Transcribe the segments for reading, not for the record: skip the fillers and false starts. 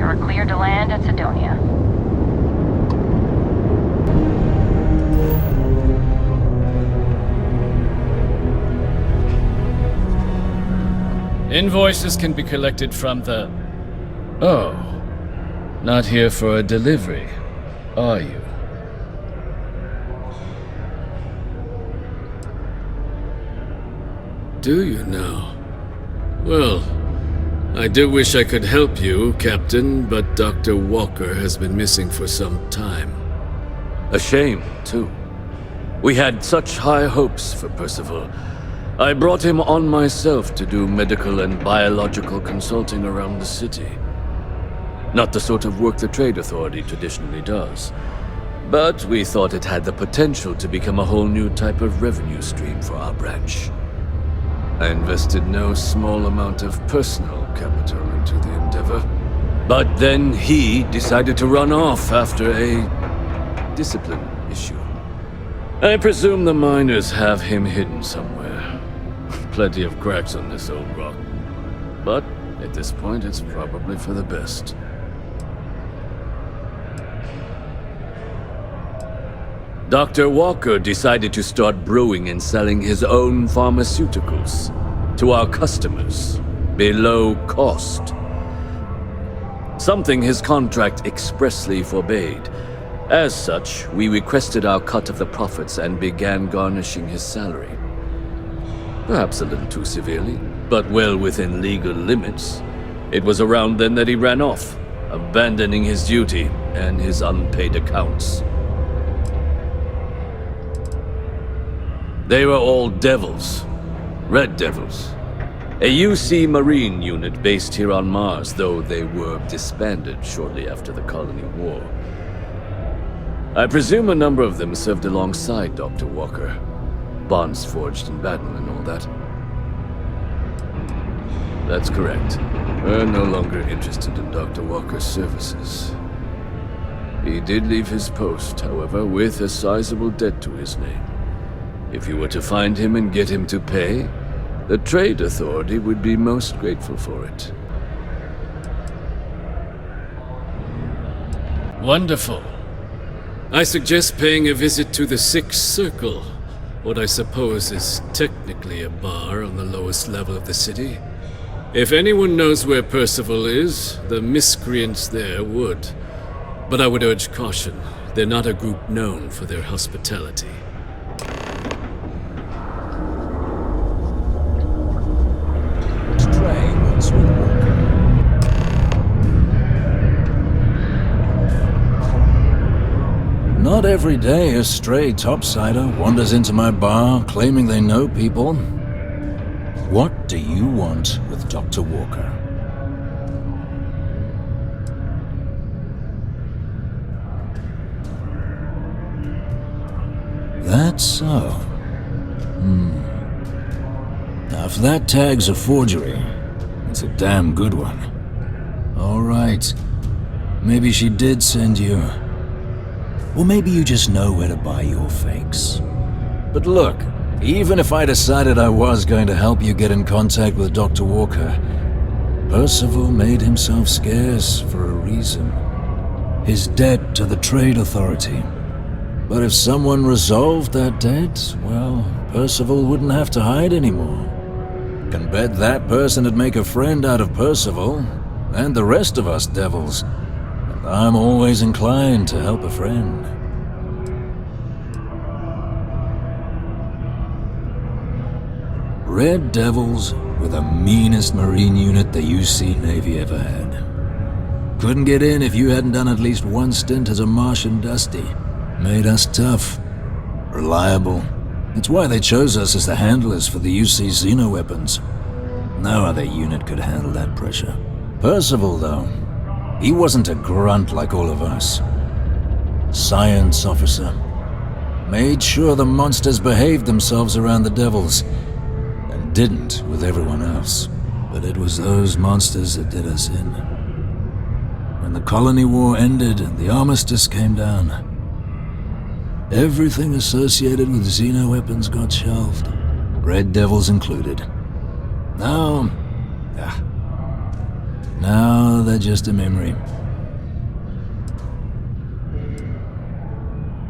You're cleared to land at Sidonia. Invoices can be collected from the... Oh. Not here for a delivery, are you? Do you now? Well, I do wish I could help you, Captain, but Dr. Walker has been missing for some time. A shame, too. We had such high hopes for Percival. I brought him on myself to do medical and biological consulting around the city. Not the sort of work the Trade Authority traditionally does. But we thought it had the potential to become a whole new type of revenue stream for our branch. I invested no small amount of personal capital into the endeavor. But then he decided to run off after a discipline issue. I presume the miners have him hidden somewhere. Plenty of cracks on this old rock. But at this point, it's probably for the best. Dr. Walker decided to start brewing and selling his own pharmaceuticals to our customers below cost. Something his contract expressly forbade. As such, we requested our cut of the profits and began garnishing his salary. Perhaps a little too severely, but well within legal limits. It was around then that he ran off, abandoning his duty and his unpaid accounts. They were all devils. Red Devils. A UC Marine unit based here on Mars, though they were disbanded shortly after the Colony War. I presume a number of them served alongside Dr. Walker. Bonds forged in battle and all that. That's correct. We're no longer interested in Dr. Walker's services. He did leave his post, however, with a sizable debt to his name. If you were to find him and get him to pay, the Trade Authority would be most grateful for it. Wonderful. I suggest paying a visit to the Sixth Circle, what I suppose is technically a bar on the lowest level of the city. If anyone knows where Percival is, the miscreants there would. But I would urge caution. They're not a group known for their hospitality. Not every day a stray topsider wanders into my bar claiming they know people. What do you want with Dr. Walker? That's so. Now, if that tag's a forgery, it's a damn good one. All right. Maybe she did send you. Or maybe you just know where to buy your fakes. But look, even if I decided I was going to help you get in contact with Dr. Walker, Percival made himself scarce for a reason. His debt to the Trade Authority. But if someone resolved that debt, well, Percival wouldn't have to hide anymore. Can bet that person would make a friend out of Percival, and the rest of us devils. And I'm always inclined to help a friend. Red Devils were the meanest Marine unit the UC Navy ever had. Couldn't get in if you hadn't done at least one stint as a Martian Dusty. Made us tough, reliable. It's why they chose us as the handlers for the UC Xeno-weapons. No other unit could handle that pressure. Percival, though, he wasn't a grunt like all of us. Science officer. Made sure the monsters behaved themselves around the Devils, and didn't with everyone else. But it was those monsters that did us in. When the Colony War ended and the armistice came down, everything associated with Xeno-weapons got shelved, Red Devils included. Now they're just a memory.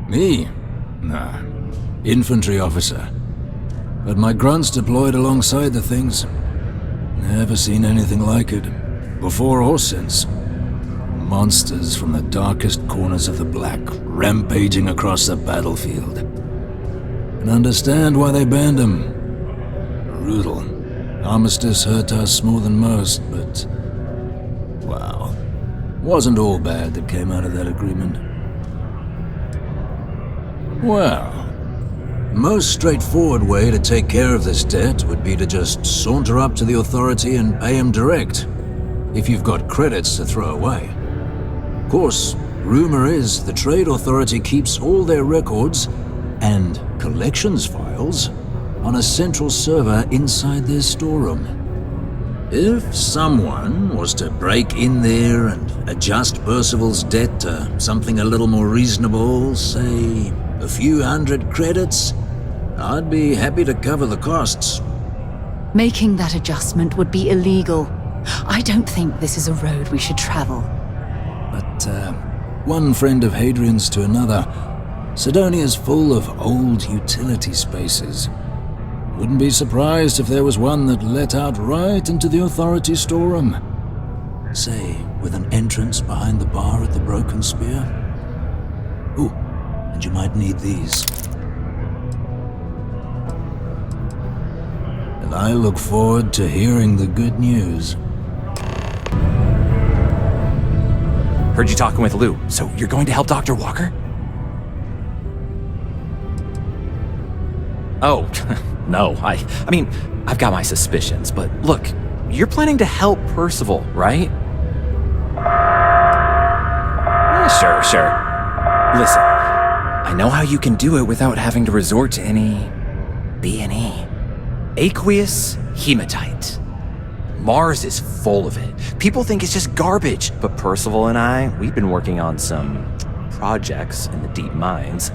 Me? Nah. Infantry officer. But my grunt's deployed alongside the things. Never seen anything like it. Before or since. Monsters from the darkest corners of the Black, rampaging across the battlefield. Can understand why they banned them. Brutal. Armistice hurt us more than most, but... wow. Wasn't all bad that came out of that agreement. Well... most straightforward way to take care of this debt would be to just saunter up to the authority and pay him direct. If you've got credits to throw away. Of course, rumor is the Trade Authority keeps all their records and collections files on a central server inside their storeroom. If someone was to break in there and adjust Percival's debt to something a little more reasonable, say a few hundred credits, I'd be happy to cover the costs. Making that adjustment would be illegal. I don't think this is a road we should travel. But, one friend of Hadrian's to another, Sidonia's full of old utility spaces. Wouldn't be surprised if there was one that let out right into the authority storeroom. Say, with an entrance behind the bar at the Broken Spear. Ooh, and you might need these. And I look forward to hearing the good news. Heard you talking with Lou, so you're going to help Dr. Walker? Oh, no, I mean, I've got my suspicions, but look, you're planning to help Percival, right? Sure. Listen, I know how you can do it without having to resort to any B&E. Aqueous hematite. Mars is full of it. People think it's just garbage, but Percival and I, we've been working on some projects in the deep mines.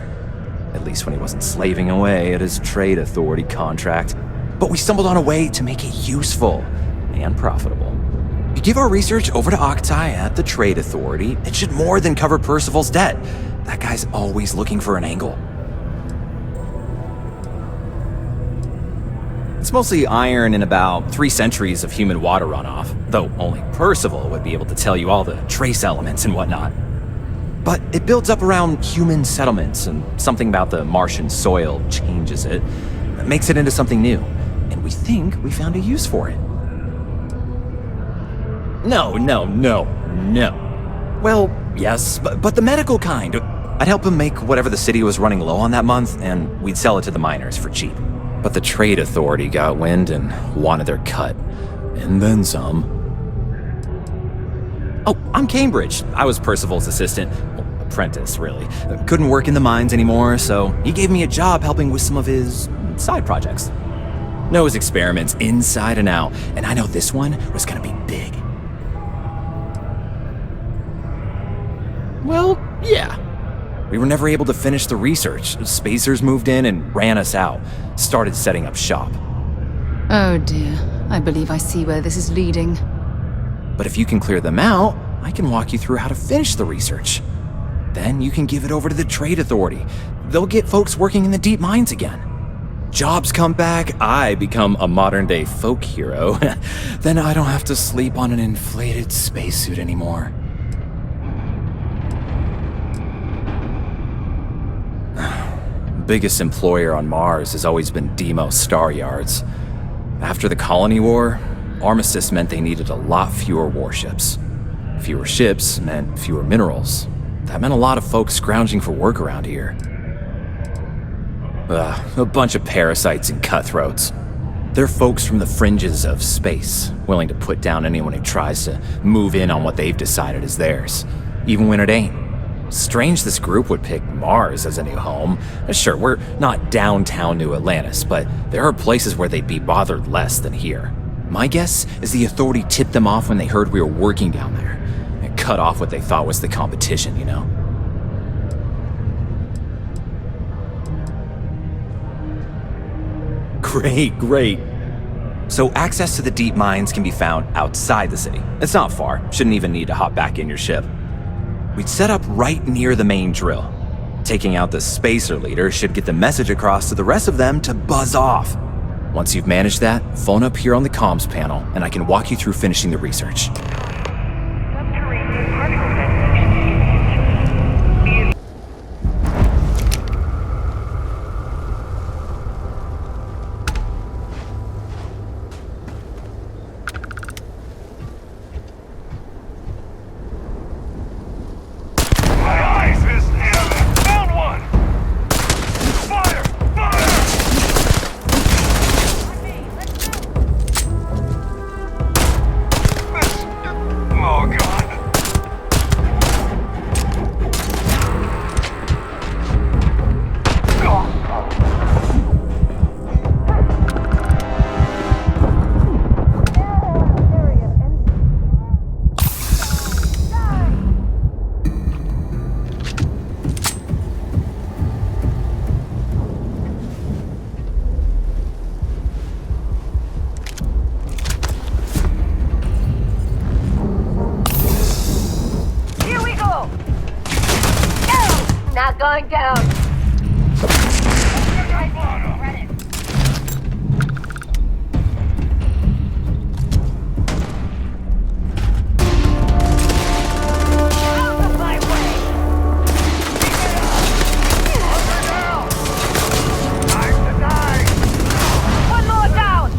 At least when he wasn't slaving away at his trade authority contract. But we stumbled on a way to make it useful and profitable. You give our research over to Octai at the trade authority, it should more than cover Percival's debt. That guy's always looking for an angle. It's mostly iron and about 3 centuries of human water runoff, though only Percival would be able to tell you all the trace elements and whatnot. But it builds up around human settlements, and something about the Martian soil changes it. That makes it into something new, and we think we found a use for it. No. Well, yes, but the medical kind. I'd help him make whatever the city was running low on that month, and we'd sell it to the miners for cheap. But the trade authority got wind and wanted their cut. And then some. Oh, I'm Cambridge. I was Percival's assistant. Well, apprentice, really. Couldn't work in the mines anymore, so he gave me a job helping with some of his side projects. Knows experiments inside and out, and I know this one was gonna be big. Well, yeah. We were never able to finish the research. Spacers moved in and ran us out. Started setting up shop. Oh dear, I believe I see where this is leading. But if you can clear them out, I can walk you through how to finish the research. Then you can give it over to the trade authority. They'll get folks working in the deep mines again. Jobs come back, I become a modern-day folk hero. Then I don't have to sleep on an inflated spacesuit anymore. Biggest employer on Mars has always been Deimos Star Yards. After the Colony War, armistice meant they needed a lot fewer warships. Fewer ships meant fewer minerals. That meant a lot of folks scrounging for work around here. A bunch of parasites and cutthroats. They're folks from the fringes of space, willing to put down anyone who tries to move in on what they've decided is theirs, even when it ain't. Strange this group would pick Mars as a new home. Sure, we're not downtown New Atlantis, but there are places where they'd be bothered less than here. My guess is the authority tipped them off when they heard we were working down there, and cut off what they thought was the competition, you know? Great. So access to the deep mines can be found outside the city. It's not far, shouldn't even need to hop back in your ship. We'd set up right near the main drill. Taking out the spacer leader should get the message across to the rest of them to buzz off. Once you've managed that, phone up here on the comms panel and I can walk you through finishing the research. Going down. Out of my way. Time to die. One more down.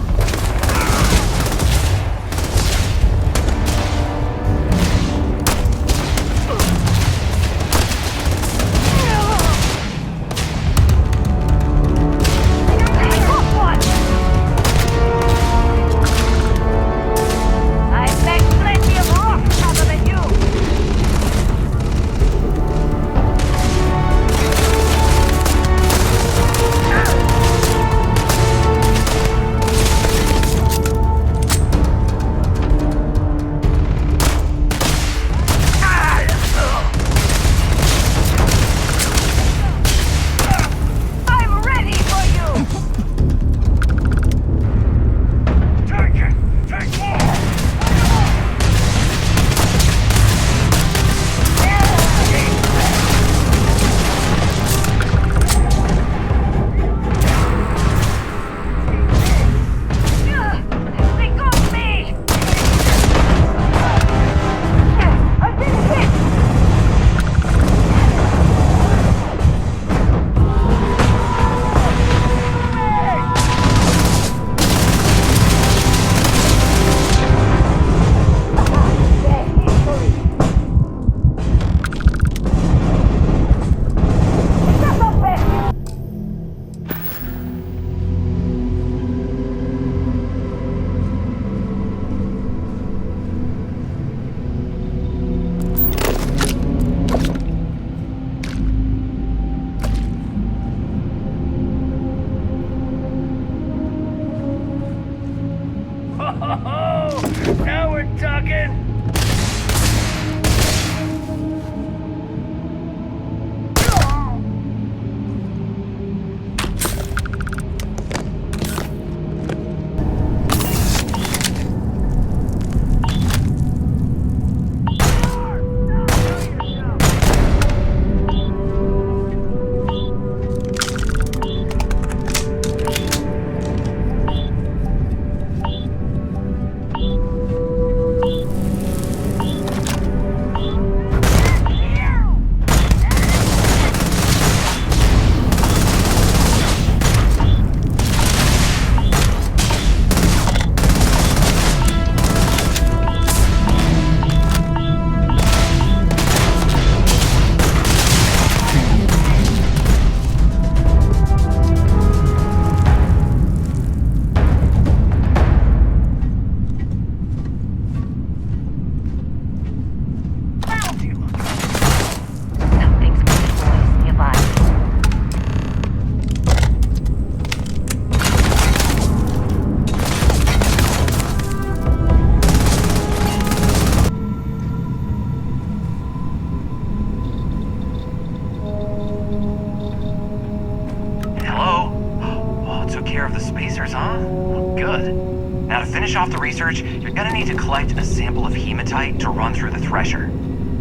finish off the research, you're gonna need to collect a sample of hematite to run through the thresher.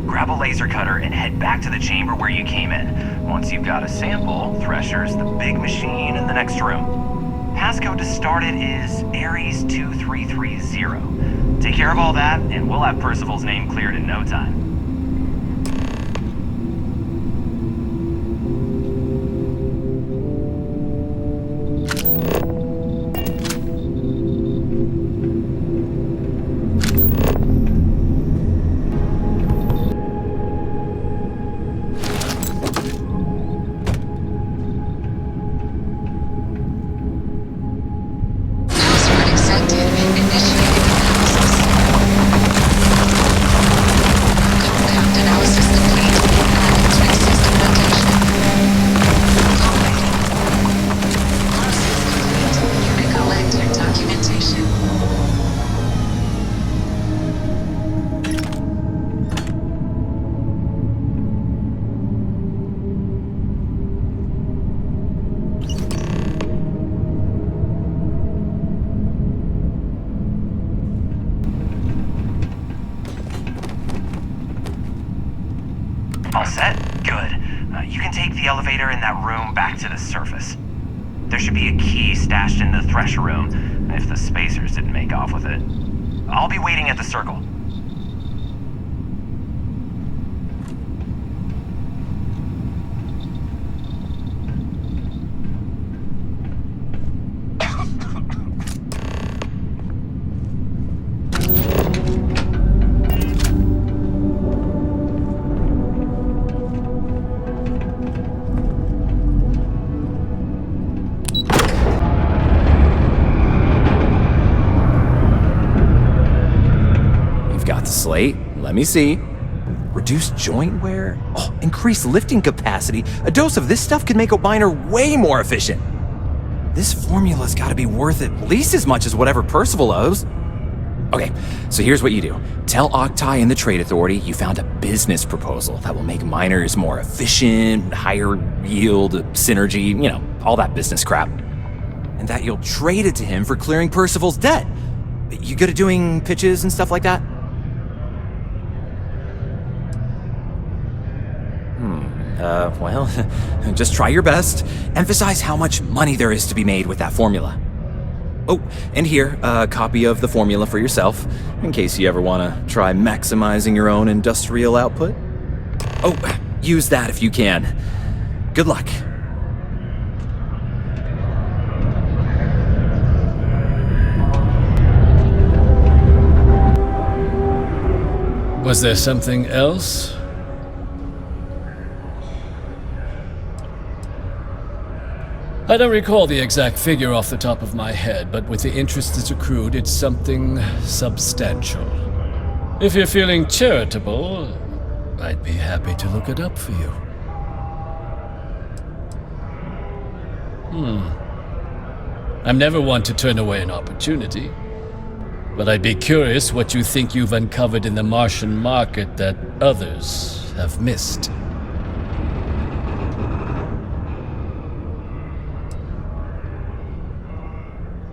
Grab a laser cutter and head back to the chamber where you came in. Once you've got a sample, thresher's the big machine in the next room. Passcode to start it is Ares 2330. Take care of all that, and we'll have Percival's name cleared in no time. All set? Good. You can take the elevator in that room back to the surface. There should be a key stashed in the thresher room, if the spacers didn't make off with it. I'll be waiting at the circle. Slate, let me see. Reduced joint wear? Oh, increased lifting capacity. A dose of this stuff could make a miner way more efficient. This formula's gotta be worth at least as much as whatever Percival owes. Okay, so here's what you do. Tell Octai and the Trade Authority you found a business proposal that will make miners more efficient, higher yield, synergy, you know, all that business crap. And that you'll trade it to him for clearing Percival's debt. You good at doing pitches and stuff like that? Well, just try your best. Emphasize how much money there is to be made with that formula. Oh, and here, a copy of the formula for yourself, in case you ever want to try maximizing your own industrial output. Oh, use that if you can. Good luck. Was there something else? I don't recall the exact figure off the top of my head, but with the interest that's accrued, it's something substantial. If you're feeling charitable, I'd be happy to look it up for you. I'm never one to turn away an opportunity, but I'd be curious what you think you've uncovered in the Martian market that others have missed.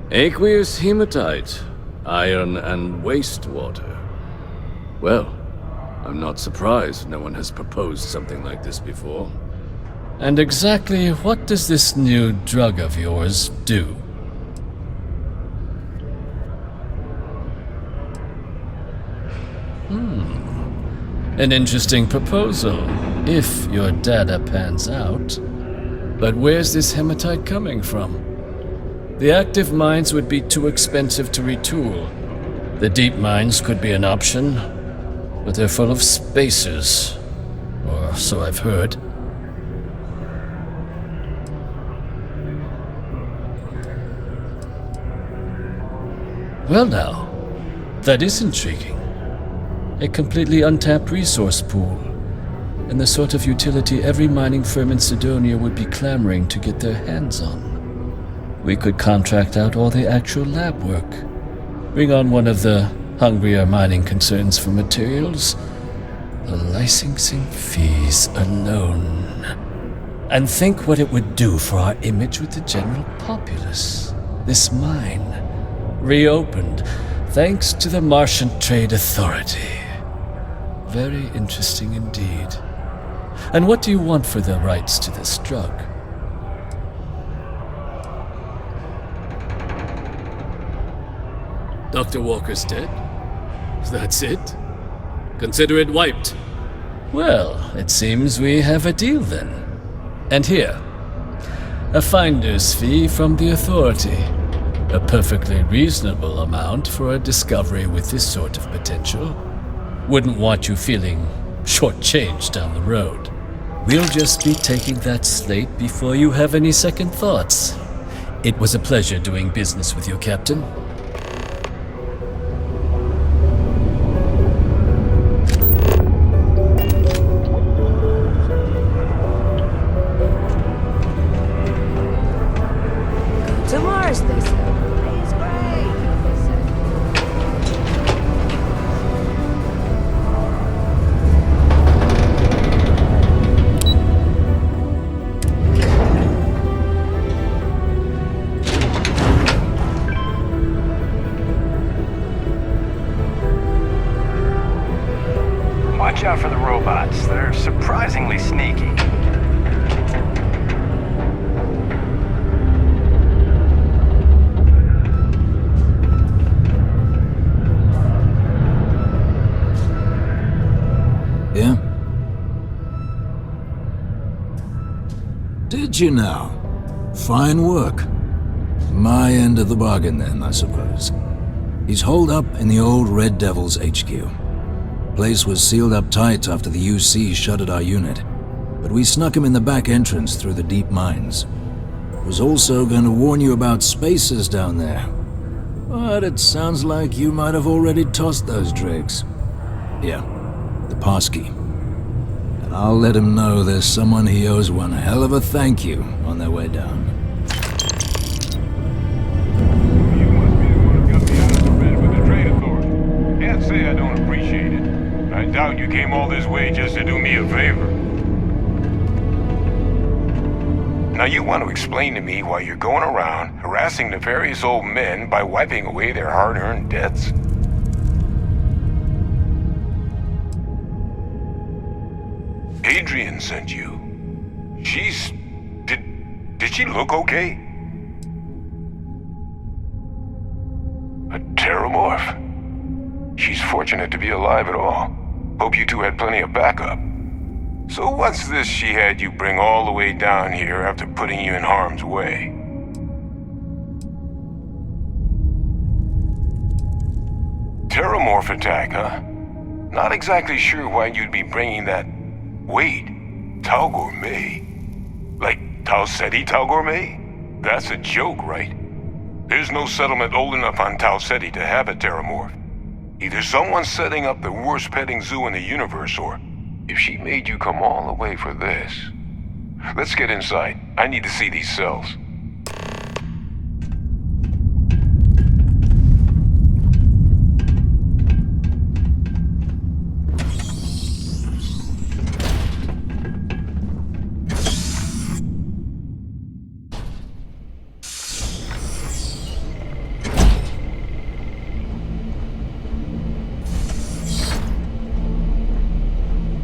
Aqueous hematite, iron and wastewater. Well, I'm not surprised no one has proposed something like this before. And exactly what does this new drug of yours do? An interesting proposal, if your data pans out. But where's this hematite coming from? The active mines would be too expensive to retool. The deep mines could be an option, but they're full of spacers, or so I've heard. Well now, that is intriguing. A completely untapped resource pool, and the sort of utility every mining firm in Sidonia would be clamoring to get their hands on. We could contract out all the actual lab work, bring on one of the hungrier mining concerns for materials, the licensing fees alone. And think what it would do for our image with the general populace. This mine, reopened thanks to the Martian Trade Authority. Very interesting indeed. And what do you want for the rights to this drug? Dr. Walker's dead? That's it? Consider it wiped. Well, it seems we have a deal then. And here, a finder's fee from the authority. A perfectly reasonable amount for a discovery with this sort of potential. Wouldn't want you feeling shortchanged down the road. We'll just be taking that slate before you have any second thoughts. It was a pleasure doing business with you, Captain. To Mars, they say. He's great. Watch out for the robots. They're surprisingly sneaky. Yeah? Did you now? Fine work. My end of the bargain then, I suppose. He's holed up in the old Red Devil's HQ. Place was sealed up tight after the UC shuttered our unit, but we snuck him in the back entrance through the deep mines. Was also going to warn you about spacers down there, but it sounds like you might have already tossed those tricks. Yeah, the passkey. And I'll let him know there's someone he owes one hell of a thank you on their way down. You must be the one who got me out of the red with the trade authority. Can't say I don't appreciate it. I doubt you came all this way just to do me a favor. Now you want to explain to me why you're going around harassing nefarious old men by wiping away their hard-earned debts? Adrian sent you. She's... Did she look okay? A Terrormorph? She's fortunate to be alive at all. Hope you two had plenty of backup. So what's this she had you bring all the way down here after putting you in harm's way? Terrormorph attack, huh? Not exactly sure why you'd be bringing that... Wait, Tau Gourmet? Like Tau Ceti Tau Gourmet? That's a joke, right? There's no settlement old enough on Tau Ceti to have a Terrormorph. Either someone's setting up the worst petting zoo in the universe, or if she made you come all the way for this. Let's get inside. I need to see these cells.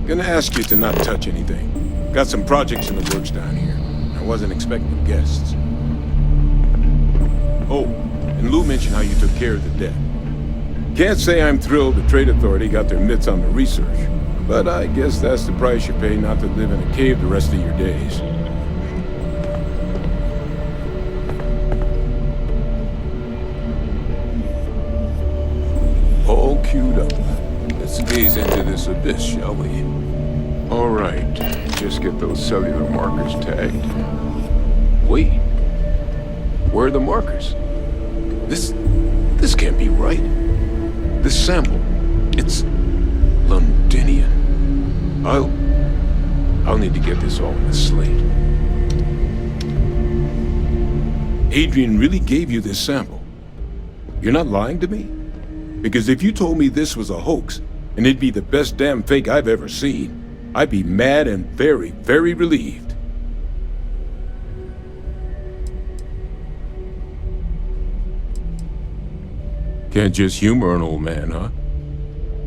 Gonna ask you to not touch anything. Got some projects in the works down here. I wasn't expecting guests. Oh, and Lou mentioned how you took care of the debt. Can't say I'm thrilled the Trade Authority got their mitts on the research, but I guess that's the price you pay not to live in a cave the rest of your days. All queued up. Let's gaze into this abyss, shall we? All right, just get those cellular markers tagged. Wait, where are the markers? This can't be right. This sample, it's Londinian. I'll need to get this all in the slate. Adrian really gave you this sample. You're not lying to me? Because if you told me this was a hoax, and it'd be the best damn fake I've ever seen, I'd be mad and very, very relieved. Can't just humor an old man, huh?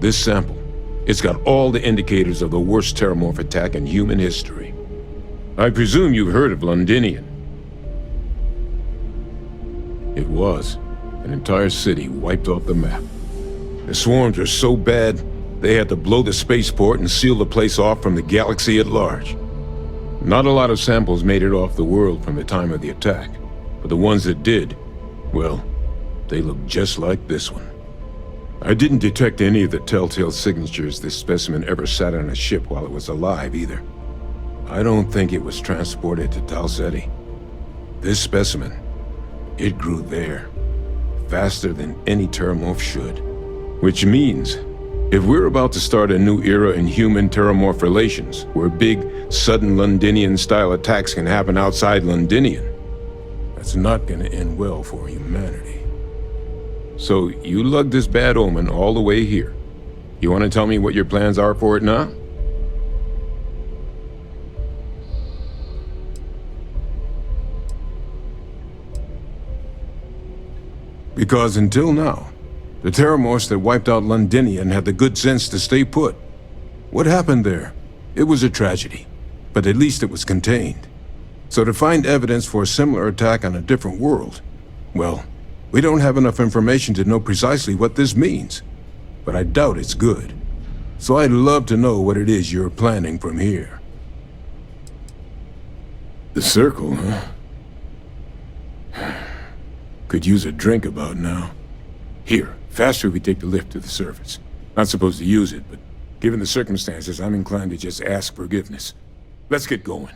This sample, it's got all the indicators of the worst Terrormorph attack in human history. I presume you've heard of Londinian. It was an entire city wiped off the map. The swarms were so bad, they had to blow the spaceport and seal the place off from the galaxy at large. Not a lot of samples made it off the world from the time of the attack, but the ones that did, well, they look just like this one. I didn't detect any of the telltale signatures this specimen ever sat on a ship while it was alive, either. I don't think it was transported to Tal Ceti. This specimen, it grew there, faster than any Terrormorph should. Which means, if we're about to start a new era in human-Terrormorph relations, where big, sudden Londinian-style attacks can happen outside Londinian, that's not gonna end well for humanity. So, you lugged this bad omen all the way here. You want to tell me what your plans are for it now? Because until now, the Terrormorphs that wiped out Londinian had the good sense to stay put. What happened there? It was a tragedy, but at least it was contained. So to find evidence for a similar attack on a different world, well, we don't have enough information to know precisely what this means, but I doubt it's good. So I'd love to know what it is you're planning from here. The circle, huh? Could use a drink about now. Here, faster if we take the lift to the surface. Not supposed to use it, but given the circumstances, I'm inclined to just ask forgiveness. Let's get going.